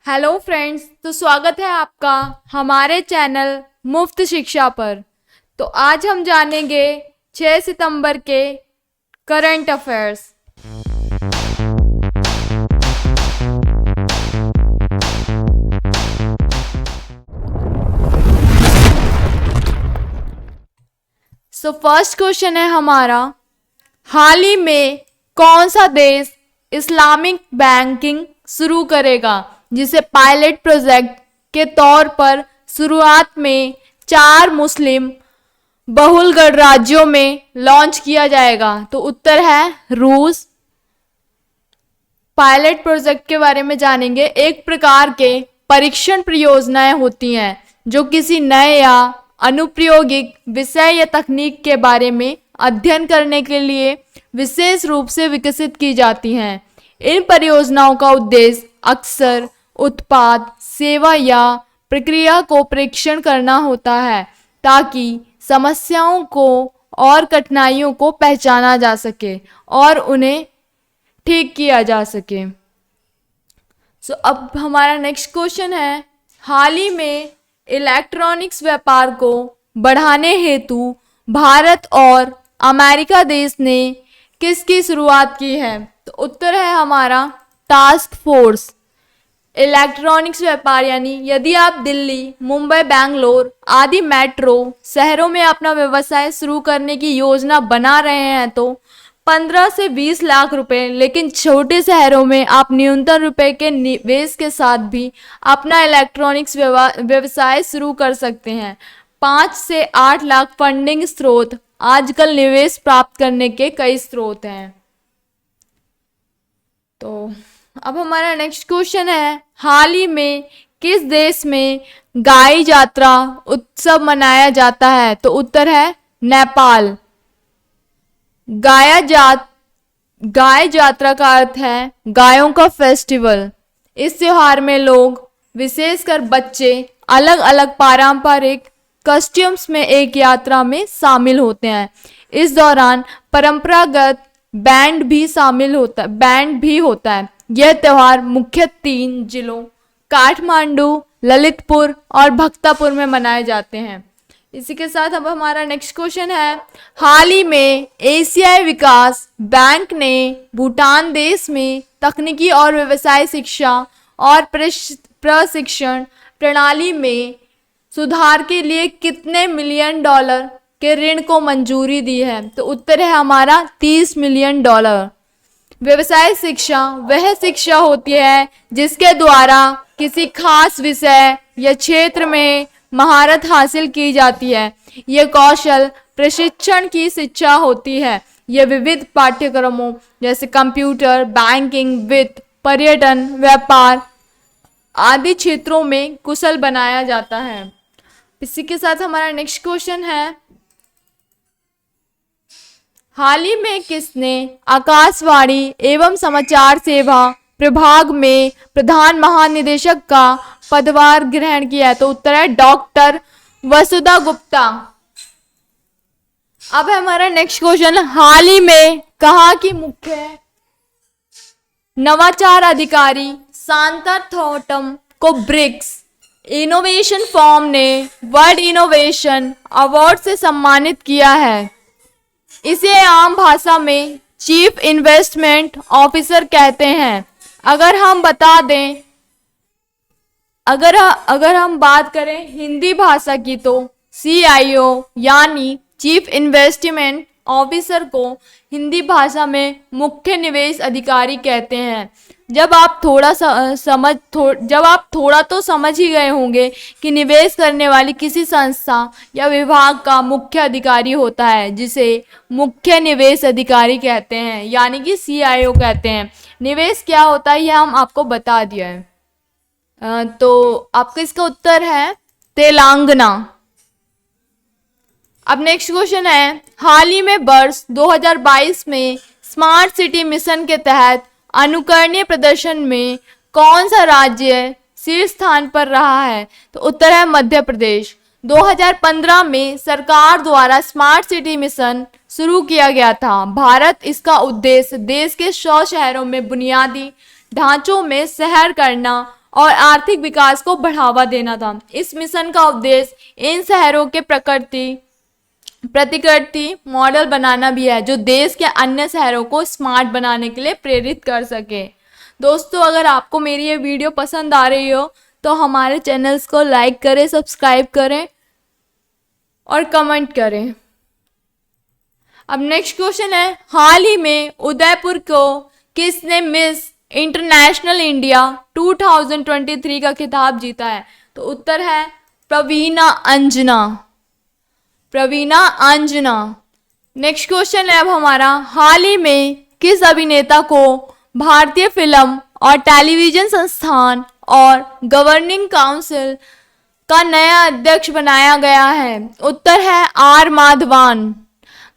Hello friends, तो स्वागत है आपका हमारे चैनल मुफ्त शिक्षा पर। तो आज हम जानेंगे 6 सितंबर के current affairs. So first question है हमारा, हाल ही में कौन सा देश इस्लामिक बैंकिंग शुरू करेगा, जिसे पायलट प्रोजेक्ट के तौर पर शुरुआत में 4 मुस्लिम बहुल गणराज्यों में लॉन्च किया जाएगा। तो उत्तर है रूस। पायलट प्रोजेक्ट के बारे में जानेंगे। एक प्रकार के परीक्षण परियोजनाएं होती हैं जो किसी नए या अनुप्रयोगिक विषय या तकनीक के बारे में अध्ययन करने के लिए विशेष रूप से विकसित की जाती हैं। इन परियोजनाओं का उद्देश्य अक्सर उत्पाद, सेवा या प्रक्रिया को परीक्षण करना होता है ताकि समस्याओं को और कठिनाइयों को पहचाना जा सके और उन्हें ठीक किया जा सके। अब हमारा नेक्स्ट क्वेश्चन है, हाल ही में इलेक्ट्रॉनिक्स व्यापार को बढ़ाने हेतु भारत और अमेरिका देश ने किसकी शुरुआत की है? तो उत्तर है हमारा टास्क फोर्स। इलेक्ट्रॉनिक्स व्यापार यानी यदि आप दिल्ली, मुंबई, बैंगलोर आदि मेट्रो शहरों में अपना व्यवसाय शुरू करने की योजना बना रहे हैं तो 15 से 20 लाख रुपए, लेकिन छोटे शहरों में आप न्यूनतम रुपए के निवेश के साथ भी अपना इलेक्ट्रॉनिक्स व्यवसाय शुरू कर सकते हैं। 5 से 8 लाख फंडिंग स्रोत आजकल निवेश प्राप्त करने के कई स्रोत हैं। तो अब हमारा नेक्स्ट क्वेश्चन है, हाल ही में किस देश में गाय यात्रा उत्सव मनाया जाता है? तो उत्तर है नेपाल। गाय यात्रा का अर्थ है गायों का फेस्टिवल। इस त्योहार में लोग, विशेषकर बच्चे, अलग अलग पारंपरिक कस्ट्यूम्स में एक यात्रा में शामिल होते हैं। इस दौरान परंपरागत बैंड भी होता है। यह त्योहार मुख्य 3 जिलों काठमांडू, ललितपुर और भक्तापुर में मनाए जाते हैं। इसी के साथ अब हमारा नेक्स्ट क्वेश्चन है, हाल ही में एशियाई विकास बैंक ने भूटान देश में तकनीकी और व्यवसाय शिक्षा और प्रशिक्षण प्रणाली में सुधार के लिए कितने मिलियन डॉलर के ऋण को मंजूरी दी है? तो उत्तर है हमारा 30 मिलियन डॉलर। व्यवसाय शिक्षा वह शिक्षा होती है जिसके द्वारा किसी खास विषय या क्षेत्र में महारत हासिल की जाती है। यह कौशल प्रशिक्षण की शिक्षा होती है। यह विविध पाठ्यक्रमों जैसे कंप्यूटर, बैंकिंग, वित्त, पर्यटन, व्यापार आदि क्षेत्रों में कुशल बनाया जाता है। इसी के साथ हमारा नेक्स्ट क्वेश्चन है, हाल ही में किसने आकाशवाणी एवं समाचार सेवा प्रभाग में प्रधान महानिदेशक का पदभार ग्रहण किया है? तो उत्तर है डॉक्टर वसुधा गुप्ता। अब हमारा नेक्स्ट क्वेश्चन, हाल ही में कहा कि मुख्य नवाचार अधिकारी शांता थॉटम को ब्रिक्स इनोवेशन फॉर्म ने वर्ल्ड इनोवेशन अवार्ड से सम्मानित किया है। इसे आम भाषा में चीफ इन्वेस्टमेंट ऑफिसर कहते हैं। अगर हम बात करें हिंदी भाषा की तो CIO यानी चीफ इन्वेस्टमेंट ऑफिसर को हिंदी भाषा में मुख्य निवेश अधिकारी कहते हैं। जब आप थोड़ा तो समझ ही गए होंगे कि निवेश करने वाली किसी संस्था या विभाग का मुख्य अधिकारी होता है जिसे मुख्य निवेश अधिकारी कहते हैं, यानी कि CIO कहते हैं। निवेश क्या होता है यह हम आपको बता दिया है। तो आपका इसका उत्तर है तेलंगाना। अब नेक्स्ट क्वेश्चन है, हाल ही में वर्ष 2022 में स्मार्ट सिटी मिशन के तहत अनुकरणीय प्रदर्शन में कौन सा राज्य शीर्ष स्थान पर रहा है? तो उत्तर है मध्य प्रदेश। 2015 में सरकार द्वारा स्मार्ट सिटी मिशन शुरू किया गया था। भारत इसका उद्देश्य देश के 100 शहरों में बुनियादी ढांचों में शहर करना और आर्थिक विकास को बढ़ावा देना था। इस मिशन का उद्देश्य इन शहरों के प्रतिकृति मॉडल बनाना भी है जो देश के अन्य शहरों को स्मार्ट बनाने के लिए प्रेरित कर सके। दोस्तों, अगर आपको मेरी ये वीडियो पसंद आ रही हो तो हमारे चैनल्स को लाइक करें, सब्सक्राइब करें और कमेंट करें। अब नेक्स्ट क्वेश्चन है, हाल ही में उदयपुर को किसने मिस इंटरनेशनल इंडिया 2023 का खिताब जीता है? तो उत्तर है प्रवीणा अंजना। नेक्स्ट क्वेश्चन है अब हमारा, हाल ही में किस अभिनेता को भारतीय फिल्म और टेलीविजन संस्थान और गवर्निंग काउंसिल का नया अध्यक्ष बनाया गया है? उत्तर है आर माधवन।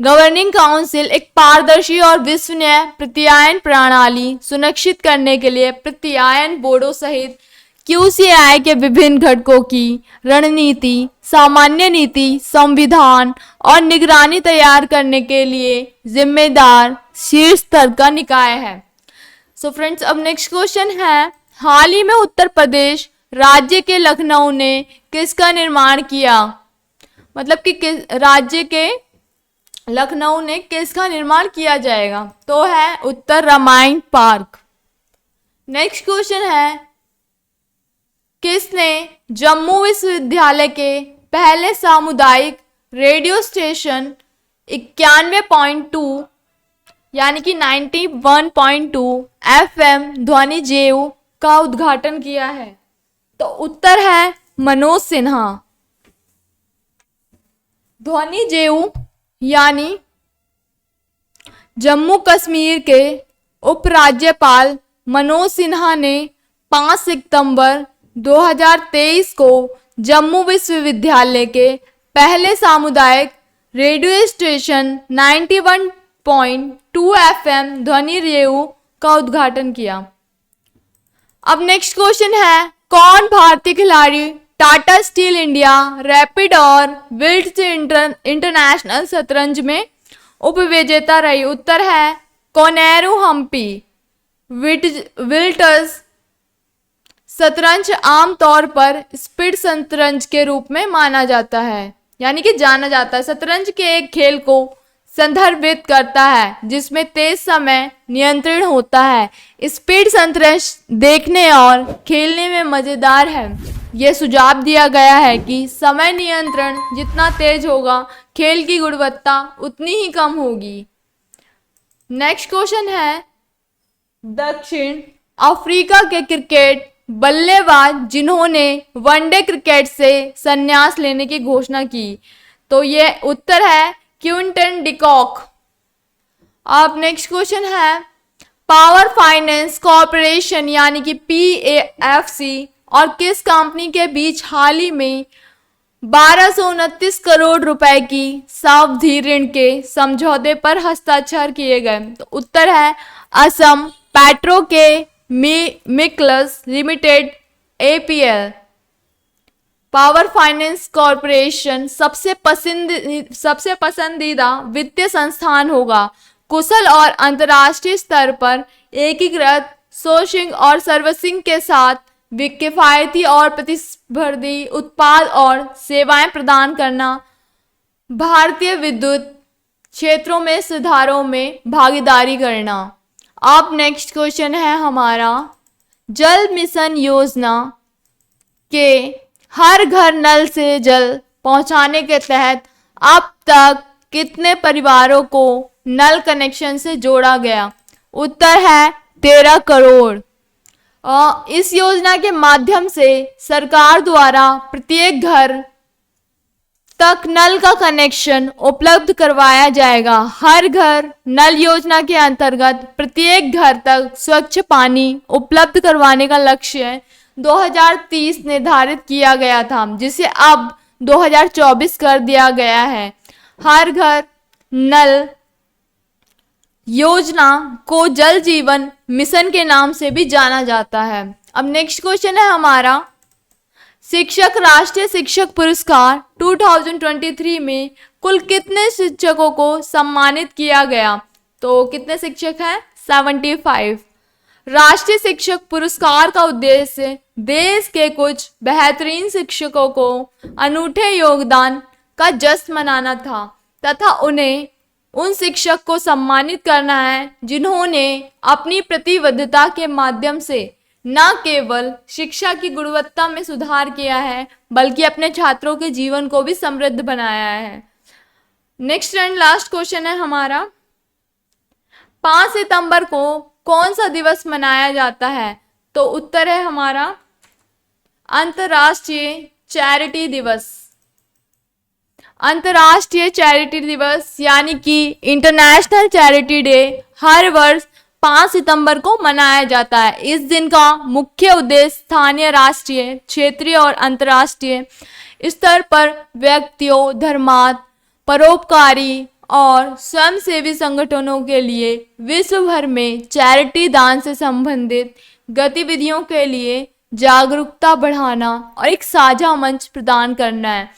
गवर्निंग काउंसिल एक पारदर्शी और विश्वसनीय प्रत्यायन प्रणाली सुनिश्चित करने के लिए प्रत्यायन बोर्डों सहित QCI के विभिन्न घटकों की रणनीति, सामान्य नीति, संविधान और निगरानी तैयार करने के लिए जिम्मेदार शीर्ष स्तर का निकाय है। सो फ्रेंड्स, अब नेक्स्ट क्वेश्चन है, हाल ही में उत्तर प्रदेश राज्य के लखनऊ ने किसका निर्माण किया? मतलब कि राज्य के लखनऊ ने किसका निर्माण किया जाएगा? तो है उत्तर रामायण पार्क। नेक्स्ट क्वेश्चन है, किसने जम्मू विश्वविद्यालय के पहले सामुदायिक रेडियो स्टेशन 91.2 यानी कि 91.2 FM ध्वनि जेऊ का उद्घाटन किया है? तो उत्तर है मनोज सिन्हा। ध्वनि जेऊ यानी जम्मू कश्मीर के उपराज्यपाल मनोज सिन्हा ने 5 सितंबर 2023 को जम्मू विश्वविद्यालय के पहले सामुदायिक रेडियो स्टेशन 91.2 FM ध्वनि रेडियो का उद्घाटन किया। अब नेक्स्ट क्वेश्चन है, कौन भारतीय खिलाड़ी टाटा स्टील इंडिया रैपिड और विल्ट्स इंटरनेशनल शतरंज में उपविजेता रही? उत्तर है कोनेरू हम्पी। विल्ट्स शतरंज आमतौर पर स्पीड शतरंज के रूप में माना जाता है, यानी कि जाना जाता है। शतरंज के एक खेल को संदर्भित करता है जिसमें तेज समय नियंत्रण होता है। स्पीड शतरंज देखने और खेलने में मजेदार है। यह सुझाव दिया गया है कि समय नियंत्रण जितना तेज होगा, खेल की गुणवत्ता उतनी ही कम होगी। नेक्स्ट क्वेश्चन है, दक्षिण अफ्रीका के क्रिकेट बल्लेबाज जिन्होंने वनडे क्रिकेट से संन्यास लेने की घोषणा की? तो ये उत्तर है क्विंटन डिकॉक। अब नेक्स्ट क्वेश्चन है, पावर फाइनेंस कॉरपोरेशन यानी कि PFC और किस कंपनी के बीच हाल ही में 1229 करोड़ रुपए की सावधि ऋण के समझौते पर हस्ताक्षर किए गए? तो उत्तर है Assam petro chemicals limited APL। Power finance corporation सबसे पसंदीदा वित्तीय संस्थान होगा। कुशल और अंतर्राष्ट्रीय स्तर पर एकीकृत सोर्सिंग और सर्विसिंग के साथ किफायती और प्रतिस्पर्धी उत्पाद और सेवाएं प्रदान करना, भारतीय विद्युत क्षेत्रों में सुधारों में भागीदारी करना। अब नेक्स्ट क्वेश्चन है हमारा, जल मिशन योजना के हर घर नल से जल पहुंचाने के तहत अब तक कितने परिवारों को नल कनेक्शन से जोड़ा गया? उत्तर है 13 करोड़। इस योजना के माध्यम से सरकार द्वारा प्रत्येक घर तक नल का कनेक्शन उपलब्ध करवाया जाएगा। हर घर नल योजना के अंतर्गत प्रत्येक घर तक स्वच्छ पानी उपलब्ध करवाने का लक्ष्य 2030 निर्धारित किया गया था, जिसे अब 2024 कर दिया गया है। हर घर नल योजना को जल जीवन मिशन के नाम से भी जाना जाता है। अब नेक्स्ट क्वेश्चन है हमारा, शिक्षक राष्ट्रीय शिक्षक पुरस्कार 2023 में कुल कितने शिक्षकों को सम्मानित किया गया? तो कितने शिक्षक हैं? 75। राष्ट्रीय शिक्षक पुरस्कार का उद्देश्य देश के कुछ बेहतरीन शिक्षकों को अनूठे योगदान का जश्न मनाना था तथा उन्हें उन शिक्षक को सम्मानित करना है जिन्होंने अपनी प्रतिबद्धता के माध्यम से न केवल शिक्षा की गुणवत्ता में सुधार किया है बल्कि अपने छात्रों के जीवन को भी समृद्ध बनाया है। नेक्स्ट एंड लास्ट क्वेश्चन है हमारा, 5 सितंबर को कौन सा दिवस मनाया जाता है? तो उत्तर है हमारा अंतर्राष्ट्रीय चैरिटी दिवस। अंतर्राष्ट्रीय चैरिटी दिवस यानी कि इंटरनेशनल चैरिटी डे हर वर्ष 5 सितंबर को मनाया जाता है। इस दिन का मुख्य उद्देश्य स्थानीय, राष्ट्रीय, क्षेत्रीय और अंतर्राष्ट्रीय स्तर पर व्यक्तियों, धर्मार्थ, परोपकारी और स्वयंसेवी संगठनों के लिए विश्व भर में चैरिटी दान से संबंधित गतिविधियों के लिए जागरूकता बढ़ाना और एक साझा मंच प्रदान करना है।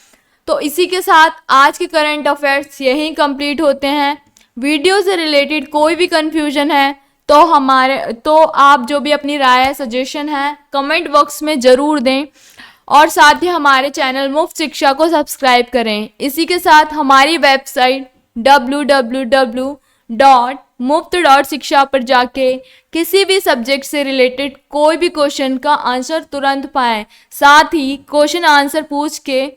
तो इसी के साथ आज के करंट अफेयर्स यहीं कंप्लीट होते हैं। वीडियो से रिलेटेड कोई भी कंफ्यूजन है तो आप जो भी अपनी राय, सजेशन है कमेंट बॉक्स में ज़रूर दें और साथ ही हमारे चैनल मुफ्त शिक्षा को सब्सक्राइब करें। इसी के साथ हमारी वेबसाइट www.muft.शिक्षा पर जाके किसी भी सब्जेक्ट से रिलेटेड कोई भी क्वेश्चन का आंसर तुरंत पाएं। साथ ही क्वेश्चन आंसर पूछ के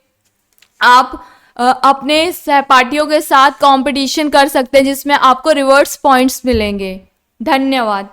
आप अपने सहपाठियों के साथ कंपटीशन कर सकते हैं जिसमें आपको रिवर्स पॉइंट्स मिलेंगे। धन्यवाद।